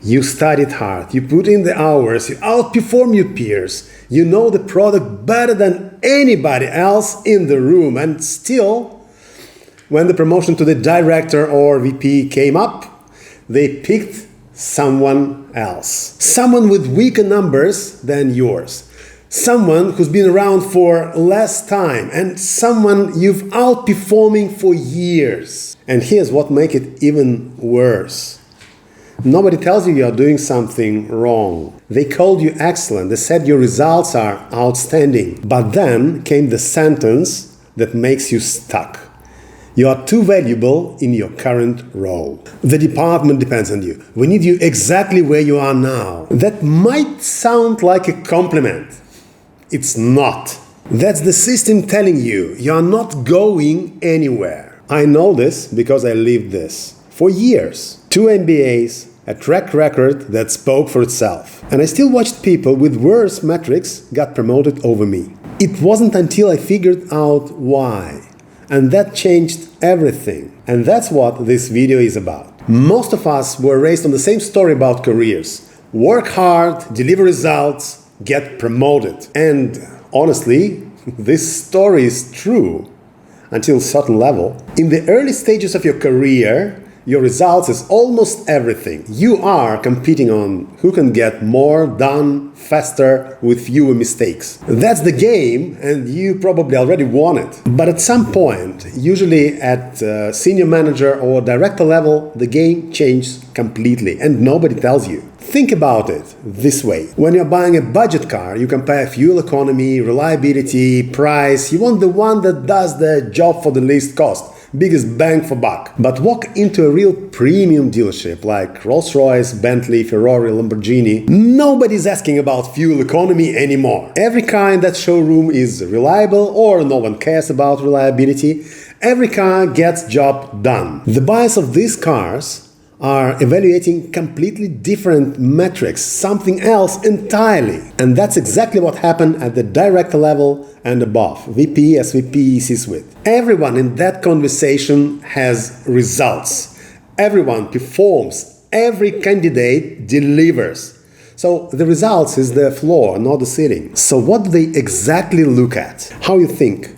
You studied hard, you put in the hours, you outperform your peers, you know the product better than anybody else in the room, and still, when the promotion to the director or VP came up, they picked someone else. Someone with weaker numbers than yours. Someone who's been around for less time, and someone you've outperforming for years. And here's what makes it even worse. Nobody tells you are doing something wrong. They called you excellent. They said your results are outstanding. But then came the sentence that makes you stuck. You are too valuable in your current role. The department depends on you. We need you exactly where you are now. That might sound like a compliment. It's not. That's the system telling you are not going anywhere. I know this because I lived this. For years, 2 MBAs, a track record that spoke for itself. And I still watched people with worse metrics got promoted over me. It wasn't until I figured out why. And that changed everything. And that's what this video is about. Most of us were raised on the same story about careers. Work hard, deliver results, get promoted. And honestly, this story is true until a certain level. In the early stages of your career, your results is almost everything. You are competing on who can get more done faster with fewer mistakes. That's the game, and you probably already won it. But at some point, usually at senior manager or director level, the game changes completely, and nobody tells you. Think about it this way. When you're buying a budget car, you compare fuel economy, reliability, price. You want the one that does the job for the least cost. Biggest bang for buck. But walk into a real premium dealership like Rolls-Royce, Bentley, Ferrari, Lamborghini. Nobody's asking about fuel economy anymore. Every car in that showroom is reliable, or no one cares about reliability. Every car gets job done. The buyers of these cars are evaluating completely different metrics, something else entirely. And that's exactly what happened at the director level and above, VP, SVP, C-suite. Everyone in that conversation has results. Everyone performs. Every candidate delivers. So the results is the floor, not the ceiling. So what do they exactly look at? How you think,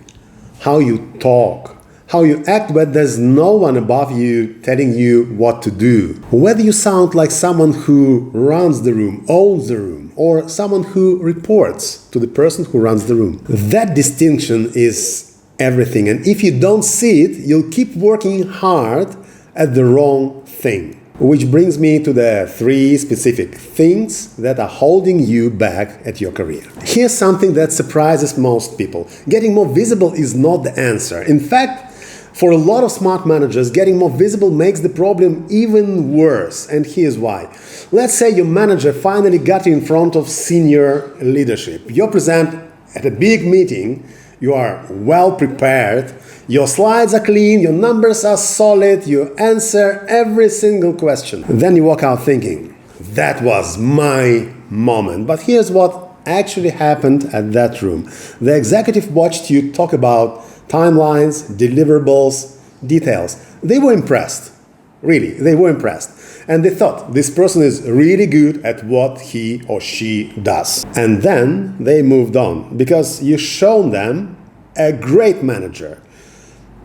how you talk, how you act when there's no one above you telling you what to do. Whether you sound like someone who runs the room, owns the room, or someone who reports to the person who runs the room. That distinction is everything. And if you don't see it, you'll keep working hard at the wrong thing. Which brings me to the 3 specific things that are holding you back at your career. Here's something that surprises most people. Getting more visible is not the answer. In fact, for a lot of smart managers, getting more visible makes the problem even worse. And here's why. Let's say your manager finally got you in front of senior leadership. You present at a big meeting, you are well prepared, your slides are clean, your numbers are solid, you answer every single question. Then you walk out thinking, that was my moment. But here's what actually happened at that room. The executive watched you talk about timelines, deliverables, details. They were impressed. Really, they were impressed. And they thought, this person is really good at what he or she does. And then they moved on, because you've shown them a great manager.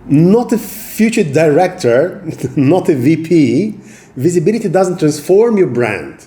Not a future director, not a VP. Visibility doesn't transform your brand.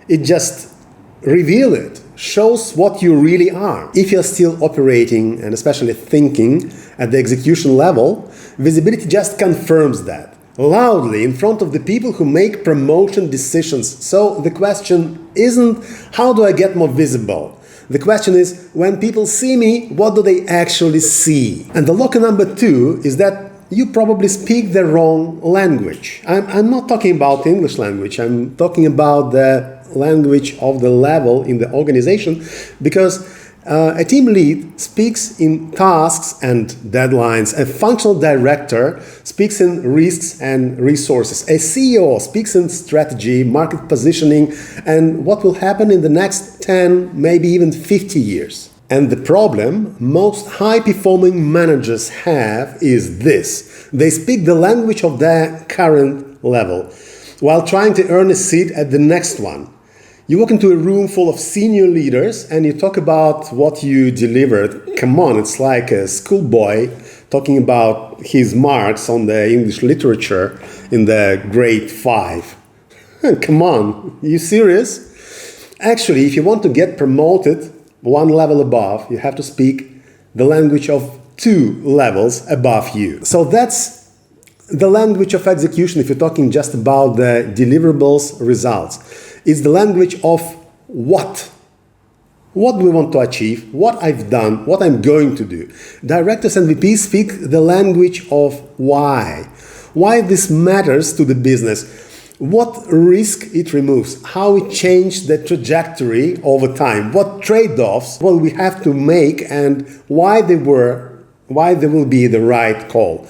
It just reveals it. Shows what you really are. If you're still operating and especially thinking at the execution level, visibility just confirms that loudly in front of the people who make promotion decisions. So the question isn't, how do I get more visible? The question is, when people see me, what do they actually see? And the locker number 2 is that you probably speak the wrong language. I'm not talking about English language. I'm talking about the language of the level in the organization, because a team lead speaks in tasks and deadlines. A functional director speaks in risks and resources. A CEO speaks in strategy, market positioning, and what will happen in the next 10, maybe even 50 years. And the problem most high-performing managers have is this. They speak the language of their current level. while trying to earn a seat at the next one. You walk into a room full of senior leaders and you talk about what you delivered. Come on, it's like a schoolboy talking about his marks on the English literature in the grade 5. Come on, you serious? Actually, if you want to get promoted one level above, you have to speak the language of 2 levels above you. So that's the language of execution if you're talking just about the deliverables results. It's the language of what. What do we want to achieve? What I've done? What I'm going to do? Directors and VPs speak the language of why. Why this matters to the business. What risk it removes. How it changed the trajectory over time. What trade-offs will we have to make and why they will be the right call.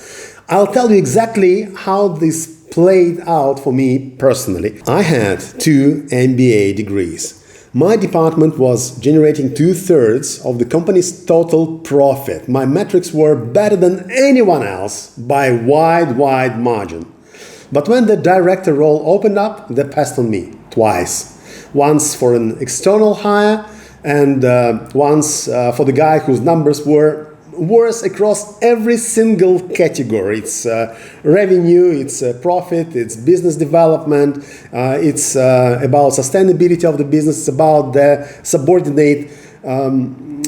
I'll tell you exactly how this played out for me personally. I had 2 MBA degrees. My department was generating 2/3 of the company's total profit. My metrics were better than anyone else by wide margin. But when the director role opened up, they passed on me twice. Once for an external hire and once for the guy whose numbers were worse across every single category. It's revenue, it's profit, it's business development, it's about sustainability of the business, it's about the subordinate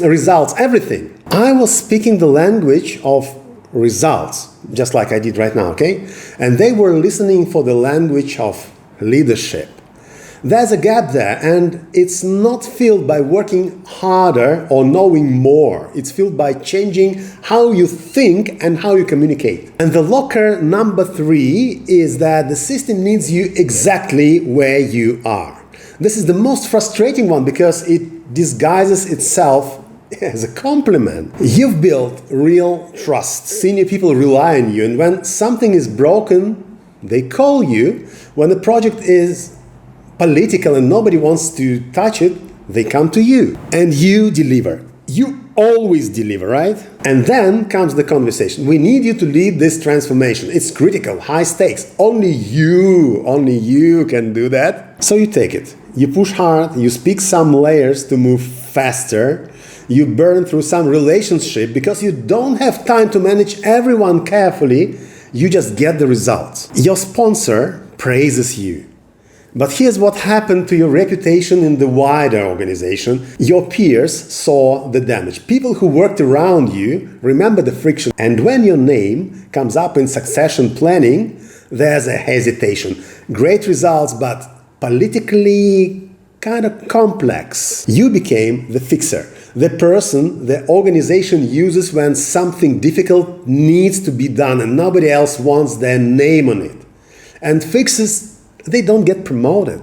results, everything. I was speaking the language of results, just like I did right now, okay? And they were listening for the language of leadership. There's a gap there, and it's not filled by working harder or knowing more. It's filled by changing how you think and how you communicate. And the locker number 3 is that the system needs you exactly where you are. This is the most frustrating one because it disguises itself as a compliment. You've built real trust. Senior people rely on you, and when something is broken, they call you. When the project is political and nobody wants to touch it, they come to you. And you deliver. You always deliver, right? And then comes the conversation. We need you to lead this transformation. It's critical, high stakes. Only you can do that. So you take it. You push hard, you speak some layers to move faster. You burn through some relationship because you don't have time to manage everyone carefully. You just get the results. Your sponsor praises you. But here's what happened to your reputation in the wider organization. Your peers saw the damage. People who worked around you remember the friction. And when your name comes up in succession planning, there's a hesitation. Great results, but politically kind of complex. You became the fixer, the person the organization uses when something difficult needs to be done and nobody else wants their name on it. And fixes, they don't get promoted,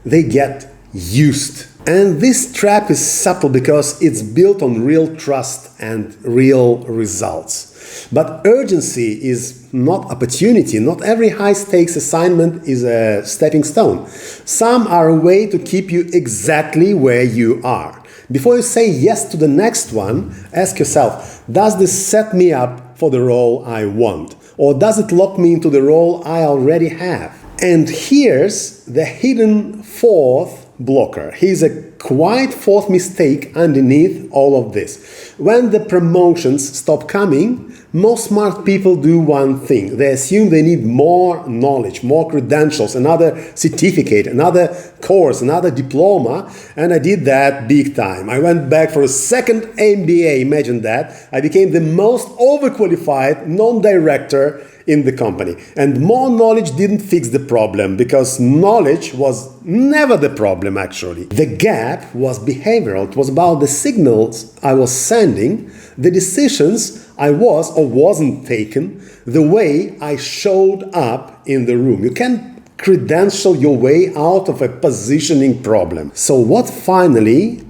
they get used. And this trap is subtle because it's built on real trust and real results. But urgency is not opportunity. Not every high-stakes assignment is a stepping stone. Some are a way to keep you exactly where you are. Before you say yes to the next one, ask yourself, does this set me up for the role I want? Or does it lock me into the role I already have? And here's the hidden 4th blocker. Here's a quiet 4th mistake underneath all of this. When the promotions stop coming, most smart people do one thing. They assume they need more knowledge, more credentials, another certificate, another course, another diploma, and I did that big time. I went back for a 2nd MBA, imagine that. I became the most overqualified non-director in the company. And more knowledge didn't fix the problem because knowledge was never the problem actually. The gap was behavioral. It was about the signals I was sending, the decisions I was or wasn't taken, the way I showed up in the room. You can't credential your way out of a positioning problem. So what finally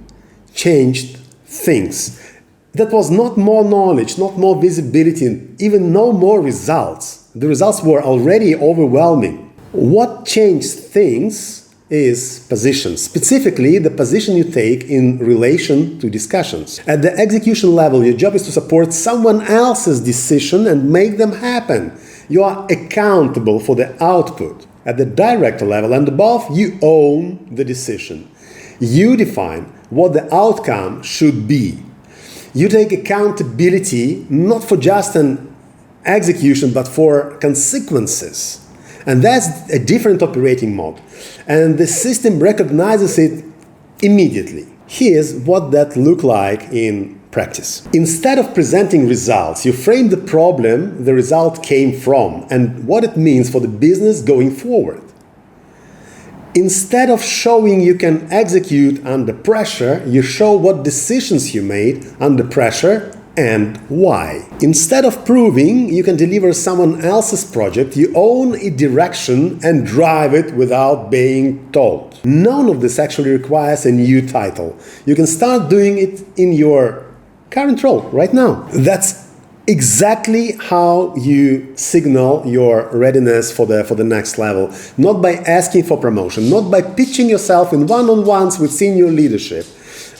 changed things? That was not more knowledge, not more visibility, even no more results. The results were already overwhelming. What changed things is position, specifically the position you take in relation to discussions. At the execution level, your job is to support someone else's decision and make them happen. You are accountable for the output. at the director level and above, you own the decision. You define what the outcome should be. You take accountability not for just an execution, but for consequences. And that's a different operating mode. And the system recognizes it immediately. Here's what that looks like in practice. Instead of presenting results, you frame the problem the result came from and what it means for the business going forward. Instead of showing you can execute under pressure, you show what decisions you made under pressure and why. Instead of proving you can deliver someone else's project, you own a direction and drive it without being told. None of this actually requires a new title. You can start doing it in your current role right now. That's exactly how you signal your readiness for the next level. Not by asking for promotion, not by pitching yourself in one-on-ones with senior leadership,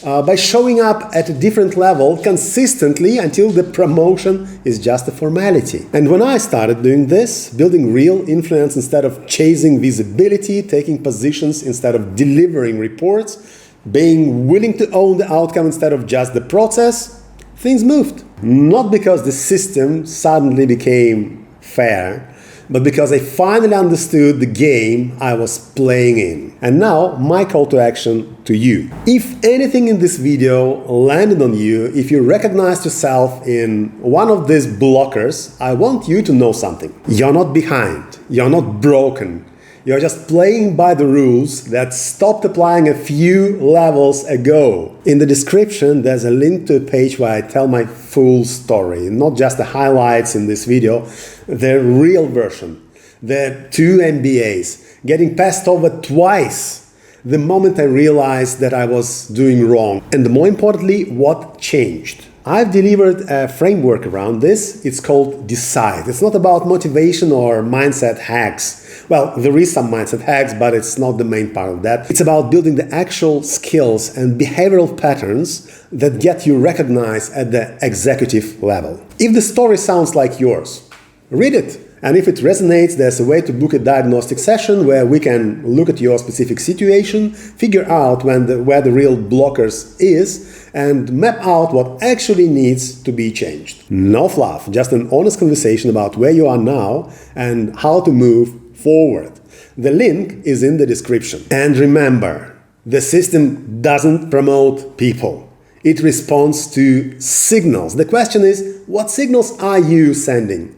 by showing up at a different level consistently until the promotion is just a formality. And when I started doing this, building real influence instead of chasing visibility, taking positions instead of delivering reports, being willing to own the outcome instead of just the process, things moved. Not because the system suddenly became fair, but because I finally understood the game I was playing in. And now, my call to action to you. If anything in this video landed on you, if you recognized yourself in one of these blockers, I want you to know something. You're not behind. You're not broken. You're just playing by the rules that stopped applying a few levels ago. In the description, there's a link to a page where I tell my full story, not just the highlights in this video, the real version, the 2 MBAs, getting passed over twice the moment I realized that I was doing wrong. And more importantly, what changed. I've delivered a framework around this. It's called Decide. It's not about motivation or mindset hacks. Well, there is some mindset hacks, but it's not the main part of that. It's about building the actual skills and behavioral patterns that get you recognized at the executive level. If the story sounds like yours, read it. And if it resonates, there's a way to book a diagnostic session where we can look at your specific situation, figure out where the real blockers is, and map out what actually needs to be changed. No fluff, just an honest conversation about where you are now and how to move forward. The link is in the description. And remember, the system doesn't promote people. It responds to signals. The question is, what signals are you sending?